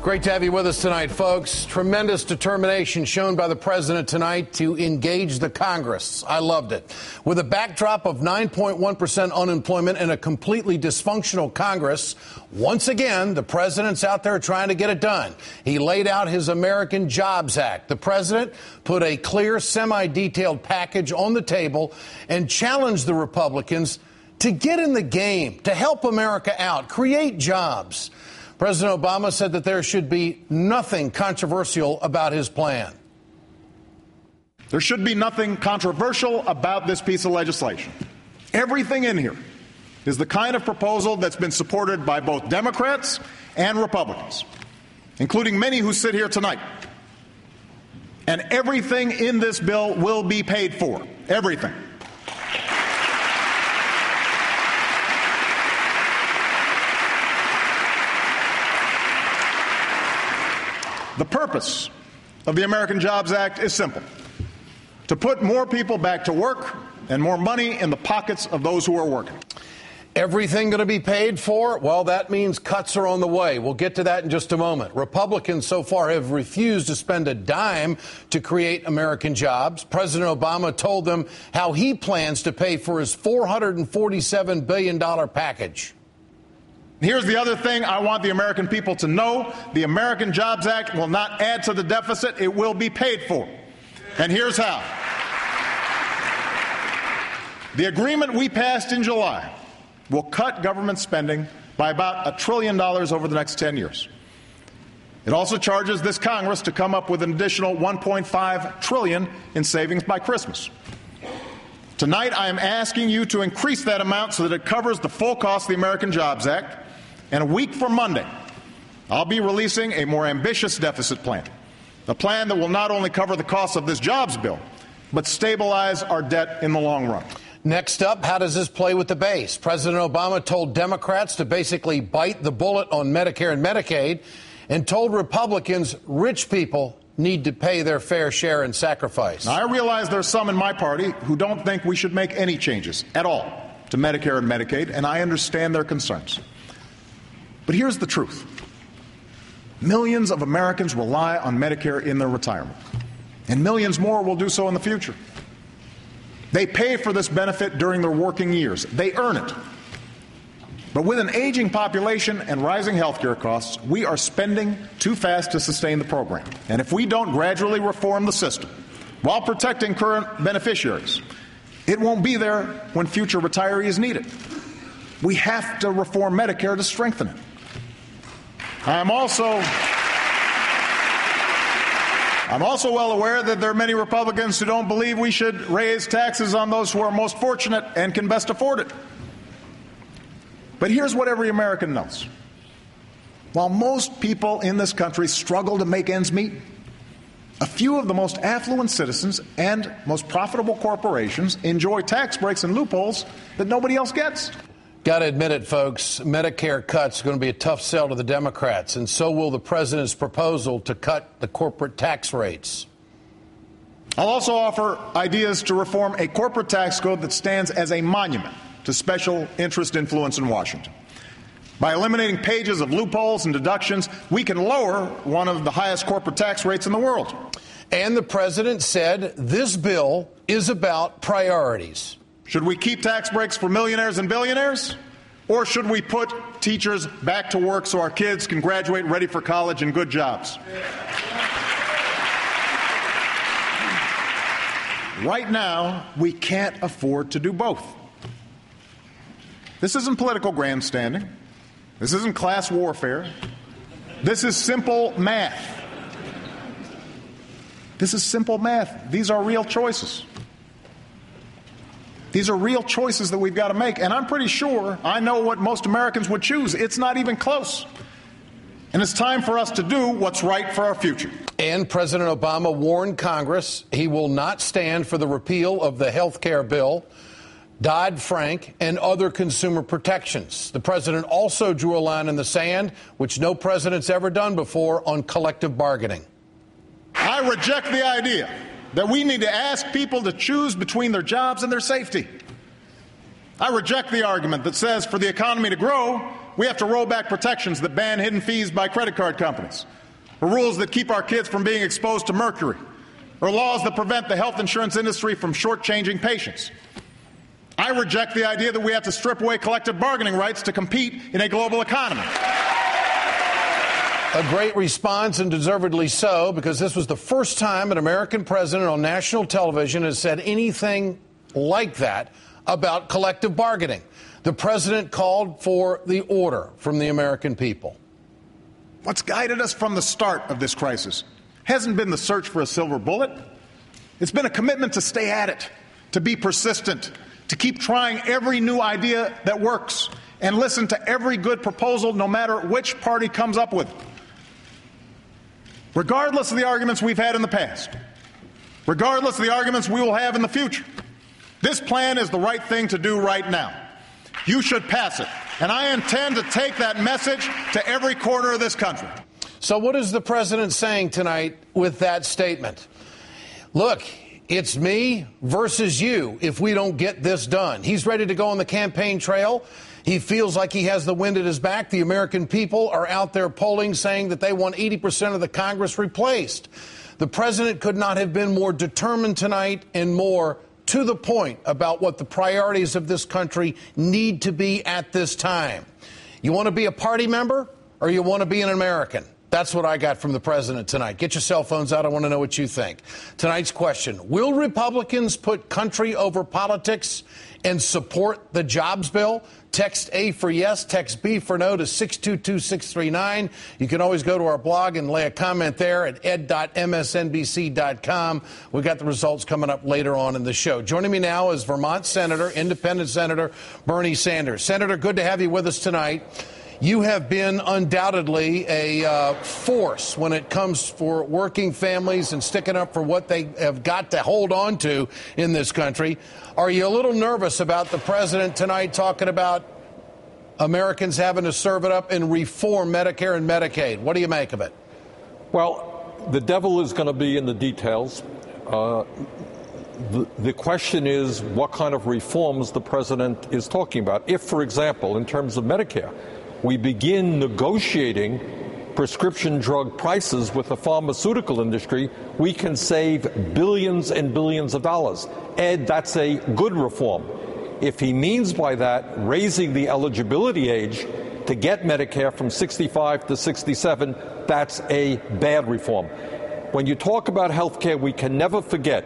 Great to have you with us tonight, folks. Tremendous determination shown by the president tonight to engage the Congress. I loved it. With a backdrop of 9.1% unemployment and a completely dysfunctional Congress, once again, the president's out there trying to get it done. He laid out his American Jobs Act. The president put a clear, semi-detailed package on the table and challenged the Republicans to get in the game, to help America out, create jobs. President Obama said that there should be nothing controversial about his plan. There should be nothing controversial about this piece of legislation. Everything in here is the kind of proposal that's been supported by both Democrats and Republicans, including many who sit here tonight. And everything in this bill will be paid for. Everything. The purpose of the American Jobs Act is simple: to put more people back to work and more money in the pockets of those who are working. Everything going to be paid for? Well, that means cuts are on the way. We'll get to that in just a moment. Republicans so far have refused to spend a dime to create American jobs. President Obama told them how he plans to pay for his $447 billion package. Here's the other thing I want the American people to know. The American Jobs Act will not add to the deficit. It will be paid for. And here's how. The agreement we passed in July will cut government spending by about $1 trillion over the next 10 years. It also charges this Congress to come up with an additional $1.5 trillion in savings by Christmas. Tonight, I am asking you to increase that amount so that it covers the full cost of the American Jobs Act. And a week from Monday, I'll be releasing a more ambitious deficit plan, a plan that will not only cover the cost of this jobs bill, but stabilize our debt in the long run. Next up, how does this play with the base? President Obama told Democrats to basically bite the bullet on Medicare and Medicaid and told Republicans rich people need to pay their fair share and sacrifice. Now, I realize there's some in my party who don't think we should make any changes at all to Medicare and Medicaid, and I understand their concerns. But here's the truth. Millions of Americans rely on Medicare in their retirement, and millions more will do so in the future. They pay for this benefit during their working years. They earn it. But with an aging population and rising health care costs, we are spending too fast to sustain the program. And if we don't gradually reform the system while protecting current beneficiaries, it won't be there when future retirees need it. We have to reform Medicare to strengthen it. I'm also well aware that there are many Republicans who don't believe we should raise taxes on those who are most fortunate and can best afford it. But here's what every American knows. While most people in this country struggle to make ends meet, a few of the most affluent citizens and most profitable corporations enjoy tax breaks and loopholes that nobody else gets. Got to admit it, folks, Medicare cuts are going to be a tough sell to the Democrats, and so will the president's proposal to cut the corporate tax rates. I'll also offer ideas to reform a corporate tax code that stands as a monument to special interest influence in Washington. By eliminating pages of loopholes and deductions, we can lower one of the highest corporate tax rates in the world. And the president said this bill is about priorities. Should we keep tax breaks for millionaires and billionaires? Or should we put teachers back to work so our kids can graduate ready for college and good jobs? Right now, we can't afford to do both. This isn't political grandstanding. This isn't class warfare. This is simple math. This is simple math. These are real choices. These are real choices that we've got to make. And I'm pretty sure I know what most Americans would choose. It's not even close. And it's time for us to do what's right for our future. And President Obama warned Congress he will not stand for the repeal of the health care bill, Dodd-Frank, and other consumer protections. The president also drew a line in the sand, which no president's ever done before, on collective bargaining. I reject the idea that we need to ask people to choose between their jobs and their safety. I reject the argument that says for the economy to grow, we have to roll back protections that ban hidden fees by credit card companies, or rules that keep our kids from being exposed to mercury, or laws that prevent the health insurance industry from shortchanging patients. I reject the idea that we have to strip away collective bargaining rights to compete in a global economy. A great response, and deservedly so, because this was the first time an American president on national television has said anything like that about collective bargaining. The president called for the order from the American people. What's guided us from the start of this crisis hasn't been the search for a silver bullet. It's been a commitment to stay at it, to be persistent, to keep trying every new idea that works, and listen to every good proposal, no matter which party comes up with it. Regardless of the arguments we've had in the past, regardless of the arguments we will have in the future, this plan is the right thing to do right now. You should pass it, and I intend to take that message to every corner of this country. So what is the president saying tonight with that statement? Look, it's me versus you if we don't get this done. He's ready to go on the campaign trail. He feels like he has the wind at his back. The American people are out there polling, saying that they want 80% of the Congress replaced. The president could not have been more determined tonight and more to the point about what the priorities of this country need to be at this time. You want to be a party member or you want to be an American? That's what I got from the president tonight. Get your cell phones out. I want to know what you think. Tonight's question: will Republicans put country over politics and support the jobs bill? Text A for yes, text B for no to 622-639. You can always go to our blog and lay a comment there at ed.msnbc.com. We've got the results coming up later on in the show. Joining me now is Vermont Senator, Independent Senator Bernie Sanders. Senator, good to have you with us tonight. You have been undoubtedly a force when it comes for working families and sticking up for what they have got to hold on to in this country. Are you a little nervous about the president tonight talking about Americans having to serve it up and reform Medicare and Medicaid? What do you make of it? Well, the devil is going to be in the details. The question is what kind of reforms the president is talking about. If, for example, in terms of Medicare, we begin negotiating prescription drug prices with the pharmaceutical industry, we can save billions and billions of dollars. Ed, that's a good reform. If he means by that raising the eligibility age to get Medicare from 65 to 67, that's a bad reform. When you talk about health care, we can never forget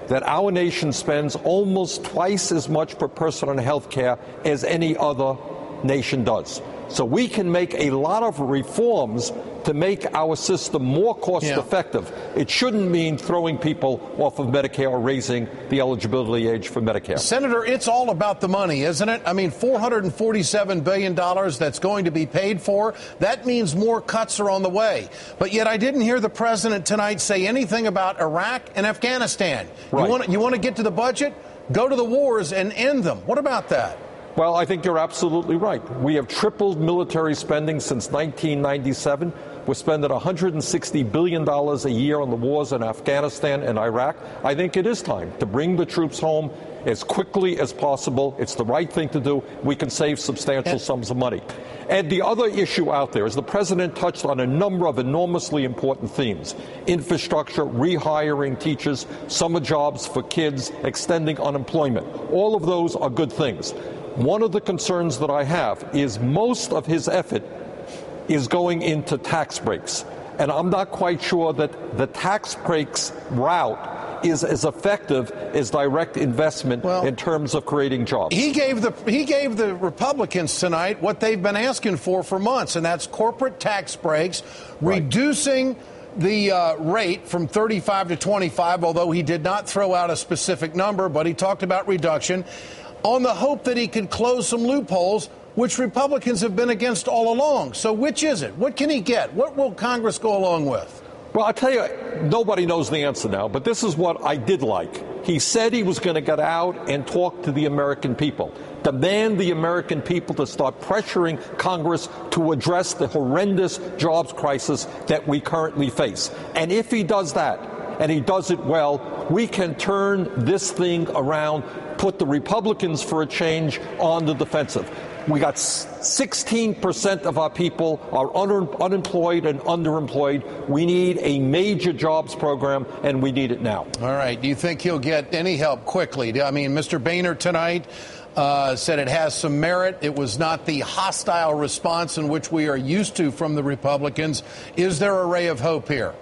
that our nation spends almost twice as much per person on health care as any other nation does. So we can make a lot of reforms to make our system more cost effective. It shouldn't mean throwing people off of Medicare or raising the eligibility age for Medicare. Senator, it's all about the money, isn't it? I mean, $447 billion that's going to be paid for. That means more cuts are on the way. But yet I didn't hear the president tonight say anything about Iraq and Afghanistan. Right. You want to get to the budget? Go to the wars and end them. What about that? Well, I think you're absolutely right. We have tripled military spending since 1997. We're spending $160 billion a year on the wars in Afghanistan and Iraq. I think it is time to bring the troops home as quickly as possible. It's the right thing to do. We can save substantial sums of money. And the other issue out there is the president touched on a number of enormously important themes: infrastructure, rehiring teachers, summer jobs for kids, extending unemployment. All of those are good things. One of the concerns that I have is most of his effort is going into tax breaks. And I'm not quite sure that the tax breaks route is as effective as direct investment in terms of creating jobs. He gave the Republicans tonight what they've been asking for months, and that's corporate tax breaks, reducing the rate from 35 to 25, although he did not throw out a specific number, but he talked about reduction, on the hope that he could close some loopholes, which Republicans have been against all along. So which is it? What can he get? What will Congress go along with? Well, I'll tell you, nobody knows the answer now, but this is what I did like. He said he was going to get out and talk to the American people, demand the American people to start pressuring Congress to address the horrendous jobs crisis that we currently face. And if he does that, and he does it well, we can turn this thing around, put the Republicans for a change on the defensive. We got 16% of our people are unemployed and underemployed. We need a major jobs program, and we need it now. All right. Do you think he'll get any help quickly? I mean, Mr. Boehner tonight said it has some merit. It was not the hostile response in which we are used to from the Republicans. Is there a ray of hope here?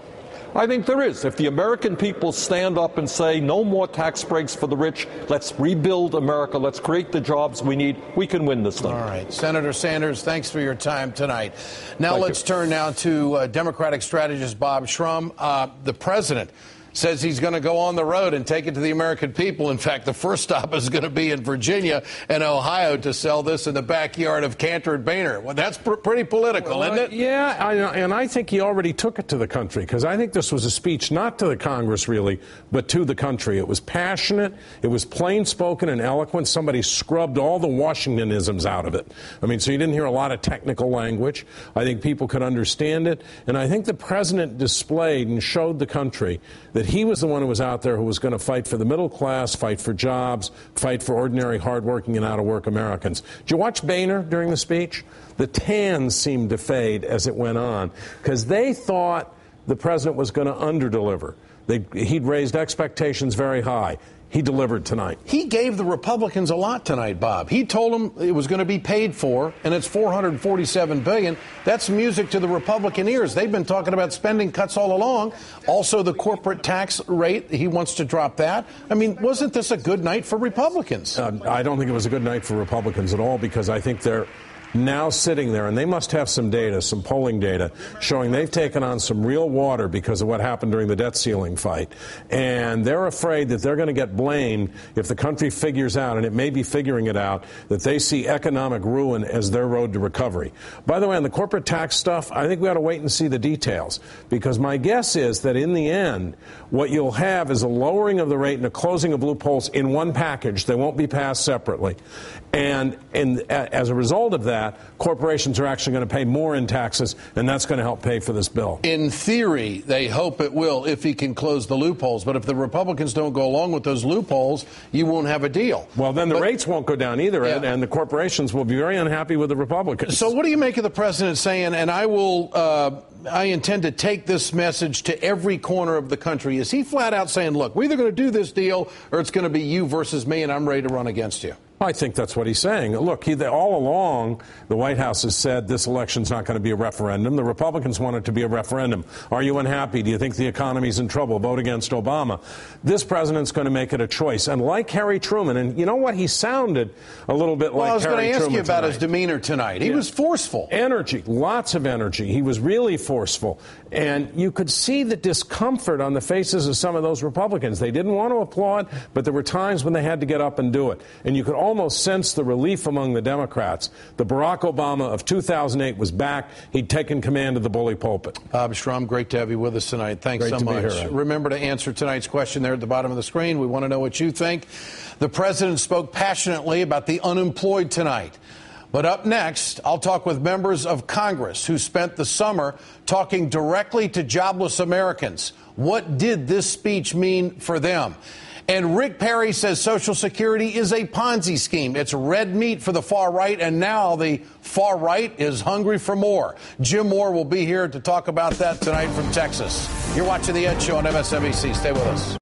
I think there is. If the American people stand up and say no more tax breaks for the rich, let's rebuild America, let's create the jobs we need, we can win this thing. All right. Senator Sanders, thanks for your time tonight. Now let's turn now to Democratic strategist Bob Shrum. The president says he's going to go on the road and take it to the American people. In fact, the first stop is going to be in Virginia and Ohio to sell this in the backyard of Cantor and Boehner. Well, that's pretty political, isn't it? Yeah, and I think he already took it to the country, because I think this was a speech not to the Congress, really, but to the country. It was passionate. It was plain-spoken and eloquent. Somebody scrubbed all the Washingtonisms out of it. I mean, so you didn't hear a lot of technical language. I think people could understand it. And I think the president displayed and showed the country that he was the one who was out there who was going to fight for the middle class, fight for jobs, fight for ordinary, hardworking and out-of-work Americans. Did you watch Boehner during the speech? The tans seemed to fade as it went on, because they thought the president was going to underdeliver. He'd raised expectations very high. He delivered tonight. He gave the Republicans a lot tonight, Bob. He told them it was going to be paid for, and it's $447 billion. That's music to the Republican ears. They've been talking about spending cuts all along. Also, the corporate tax rate, he wants to drop that. I mean, wasn't this a good night for Republicans? I don't think it was a good night for Republicans at all, because I think they're now sitting there, and they must have some data, some polling data, showing they've taken on some real water because of what happened during the debt ceiling fight. And they're afraid that they're going to get blamed if the country figures out, and it may be figuring it out, that they see economic ruin as their road to recovery. By the way, on the corporate tax stuff, I think we ought to wait and see the details, because my guess is that in the end, what you'll have is a lowering of the rate and a closing of loopholes in one package. They won't be passed separately. And as a result of that, corporations are actually going to pay more in taxes, and that's going to help pay for this bill. In theory, they hope it will if he can close the loopholes. But if the Republicans don't go along with those loopholes, you won't have a deal. Well, then the rates won't go down either, Ed, and the corporations will be very unhappy with the Republicans. So what do you make of the president saying, and I intend to take this message to every corner of the country? Is he flat out saying, look, we're either going to do this deal or it's going to be you versus me, and I'm ready to run against you? I think that's what he's saying. Look, all along, the White House has said this election's not going to be a referendum. The Republicans want it to be a referendum. Are you unhappy? Do you think the economy's in trouble? Vote against Obama. This president's going to make it a choice. And like Harry Truman, and you know what? He sounded a little bit like Harry Truman. Well, I was going to ask you about tonight. His demeanor tonight. He was forceful. Energy, lots of energy. He was really forceful. And you could see the discomfort on the faces of some of those Republicans. They didn't want to applaud, but there were times when they had to get up and do it. And you could almost sense the relief among the Democrats. The Barack Obama of 2008 was back. He'd taken command of the bully pulpit. Bob Shrum, great to have you with us tonight. Thanks so much. Be here, remember to answer tonight's question there at the bottom of the screen. We want to know what you think. The president spoke passionately about the unemployed tonight. But up next, I'll talk with members of Congress who spent the summer talking directly to jobless Americans. What did this speech mean for them? And Rick Perry says Social Security is a Ponzi scheme. It's red meat for the far right, and now the far right is hungry for more. Jim Moore will be here to talk about that tonight from Texas. You're watching The Ed Show on MSNBC. Stay with us.